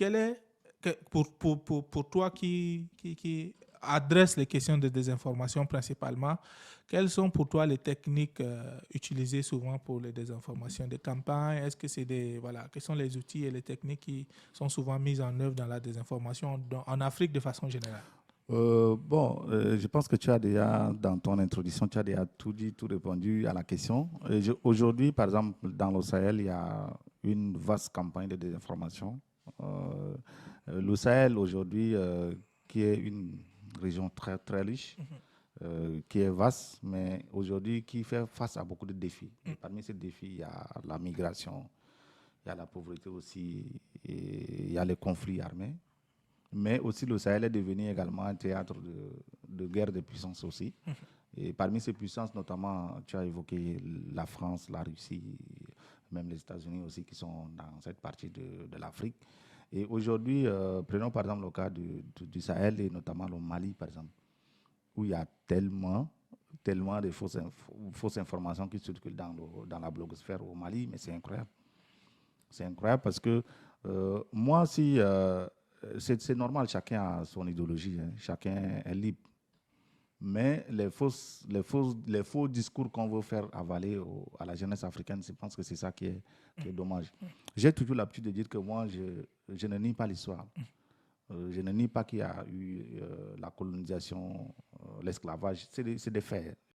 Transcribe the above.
quel est, pour toi qui adresse les questions de désinformation principalement, quelles sont pour toi les techniques utilisées souvent pour les désinformations des campagnes? Est-ce que c'est voilà, quels sont les outils et les techniques qui sont souvent mises en œuvre dans la désinformation en Afrique de façon générale? Je pense que tu as déjà, dans ton introduction, tu as déjà tout dit, tout répondu à la question. Aujourd'hui, par exemple, dans le Sahel, il y a une vaste campagne de désinformation. Euh, le Sahel, aujourd'hui, qui est une région très, très riche, qui est vaste, mais aujourd'hui, qui fait face à beaucoup de défis. Et parmi ces défis, il y a la migration, il y a la pauvreté aussi, et il y a les conflits armés. Mais aussi, le Sahel est devenu également un théâtre de guerre de puissance aussi. Et parmi ces puissances, notamment, tu as évoqué la France, la Russie, même les États-Unis aussi, qui sont dans cette partie de l'Afrique. Et aujourd'hui, prenons par exemple le cas du Sahel et notamment le Mali, par exemple, où il y a tellement de fausses informations qui circulent dans la blogosphère au Mali, mais c'est incroyable. C'est incroyable parce que moi, si c'est normal, chacun a son idéologie, hein, chacun est libre. Mais les faux discours qu'on veut faire avaler à la jeunesse africaine, je pense que c'est ça qui est dommage. J'ai toujours l'habitude de dire que moi, je ne nie pas l'histoire. Je ne nie pas qu'il y a eu la colonisation, l'esclavage, c'est des faits.